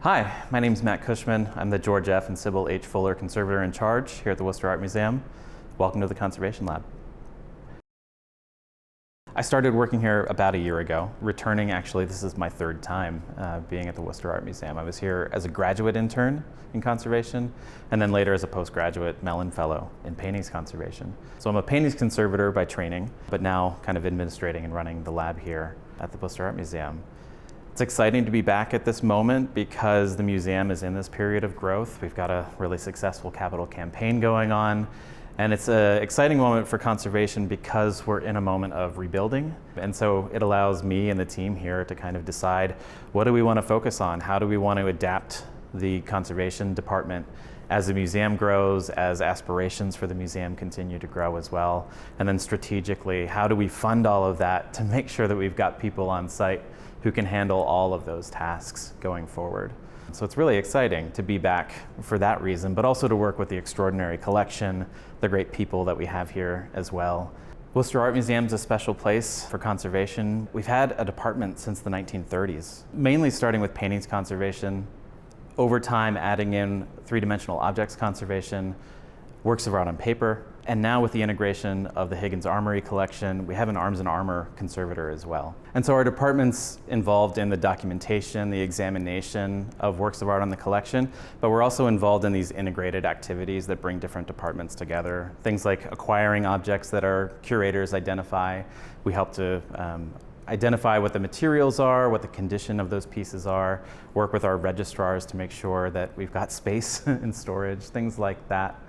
Hi, my name is Matt Cushman. I'm the George F. and Sybil H. Fuller Conservator in charge here at the Worcester Art Museum. Welcome to the Conservation Lab. I started working here about a year ago, returning actually, this is my third time being at the Worcester Art Museum. I was here as a graduate intern in conservation, and then later as a postgraduate Mellon Fellow in paintings conservation. So I'm a paintings conservator by training, but now kind of administrating and running the lab here at the Worcester Art Museum. It's exciting to be back at this moment because the museum is in this period of growth. We've got a really successful capital campaign going on, and it's an exciting moment for conservation because we're in a moment of rebuilding. And so it allows me and the team here to kind of decide, what do we want to focus on? How do we want to adapt the conservation department as the museum grows, as aspirations for the museum continue to grow as well? And then strategically, how do we fund all of that to make sure that we've got people on site who can handle all of those tasks going forward? So it's really exciting to be back for that reason, but also to work with the extraordinary collection, the great people that we have here as well. Worcester Art Museum is a special place for conservation. We've had a department since the 1930s, mainly starting with paintings conservation, over time adding in three-dimensional objects conservation, works of art on paper, and now with the integration of the Higgins Armory collection, we have an arms and armor conservator as well. And so our department's involved in the documentation, the examination of works of art on the collection, but we're also involved in these integrated activities that bring different departments together. Things like acquiring objects that our curators identify. We help to identify what the materials are, what the condition of those pieces are, work with our registrars to make sure that we've got space in storage, things like that.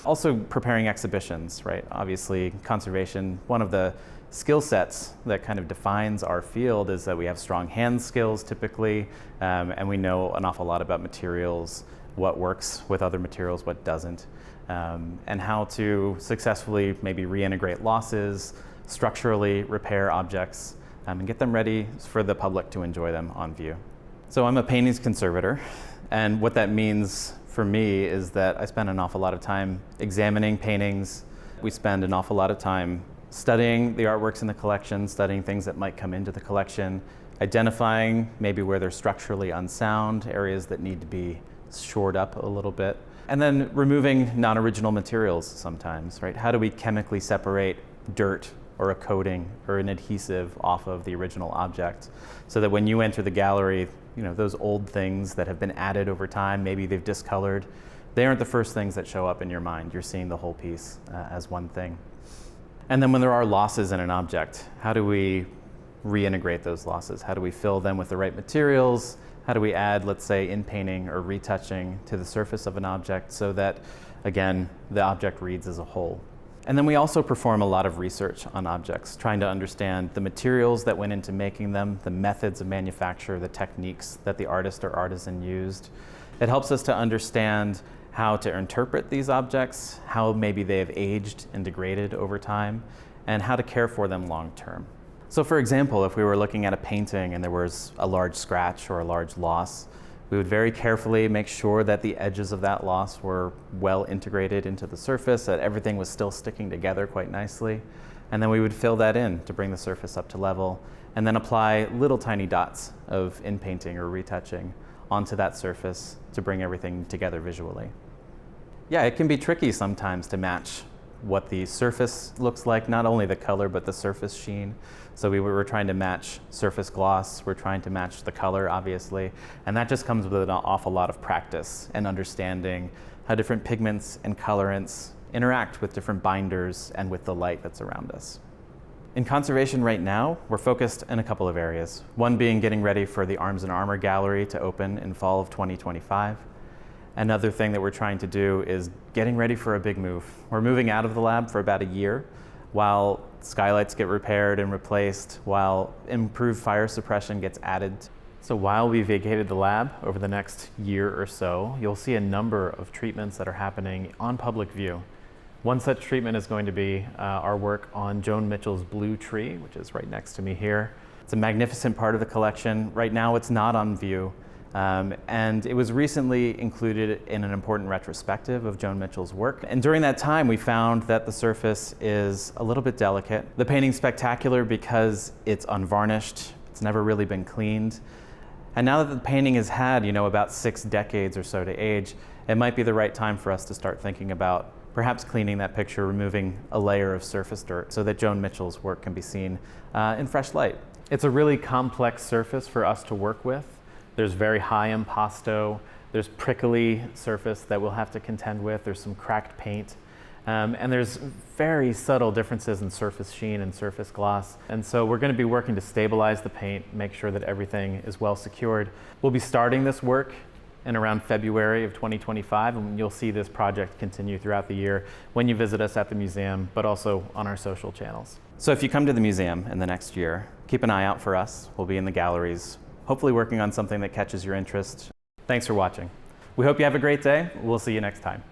Also preparing exhibitions, right? Obviously, conservation, one of the skill sets that kind of defines our field is that we have strong hand skills typically, and we know an awful lot about materials, what works with other materials, what doesn't, and how to successfully maybe reintegrate losses, structurally repair objects, and get them ready for the public to enjoy them on view. So I'm a paintings conservator, and what that means for me is that I spend an awful lot of time examining paintings. We spend an awful lot of time studying the artworks in the collection, studying things that might come into the collection, identifying maybe where they're structurally unsound, areas that need to be shored up a little bit, and then removing non-original materials sometimes, right? How do we chemically separate dirt or a coating or an adhesive off of the original object so that when you enter the gallery, you know, those old things that have been added over time, maybe they've discolored, they aren't the first things that show up in your mind. You're seeing the whole piece as one thing. And then when there are losses in an object, how do we reintegrate those losses? How do we fill them with the right materials? How do we add, let's say, in painting or retouching to the surface of an object so that, again, the object reads as a whole? And then we also perform a lot of research on objects, trying to understand the materials that went into making them, the methods of manufacture, the techniques that the artist or artisan used. It helps us to understand how to interpret these objects, how maybe they have aged and degraded over time, and how to care for them long term. So for example, if we were looking at a painting and there was a large scratch or a large loss, we would very carefully make sure that the edges of that loss were well integrated into the surface, that everything was still sticking together quite nicely. And then we would fill that in to bring the surface up to level, and then apply little tiny dots of in-painting or retouching onto that surface to bring everything together visually. Yeah, it can be tricky sometimes to match what the surface looks like, not only the color, but the surface sheen. So we were trying to match surface gloss, we're trying to match the color, obviously, and that just comes with an awful lot of practice and understanding how different pigments and colorants interact with different binders and with the light that's around us. In conservation right now, we're focused in a couple of areas. One being getting ready for the Arms and Armor Gallery to open in fall of 2025. Another thing that we're trying to do is getting ready for a big move. We're moving out of the lab for about a year while skylights get repaired and replaced, while improved fire suppression gets added. So while we vacated the lab over the next year or so, you'll see a number of treatments that are happening on public view. One such treatment is going to be our work on Joan Mitchell's Blue Tree, which is right next to me here. It's a magnificent part of the collection. Right now it's not on view. And it was recently included in an important retrospective of Joan Mitchell's work. And during that time, we found that the surface is a little bit delicate. The painting's spectacular because it's unvarnished, it's never really been cleaned. And now that the painting has had, about 6 decades or so to age, it might be the right time for us to start thinking about perhaps cleaning that picture, removing a layer of surface dirt so that Joan Mitchell's work can be seen in fresh light. It's a really complex surface for us to work with. There's very high impasto, there's prickly surface that we'll have to contend with, there's some cracked paint, and there's very subtle differences in surface sheen and surface gloss. And so we're going to be working to stabilize the paint, make sure that everything is well secured. We'll be starting this work in around February of 2025, and you'll see this project continue throughout the year when you visit us at the museum, but also on our social channels. So if you come to the museum in the next year, keep an eye out for us. We'll be in the galleries, hopefully working on something that catches your interest. Thanks for watching. We hope you have a great day. We'll see you next time.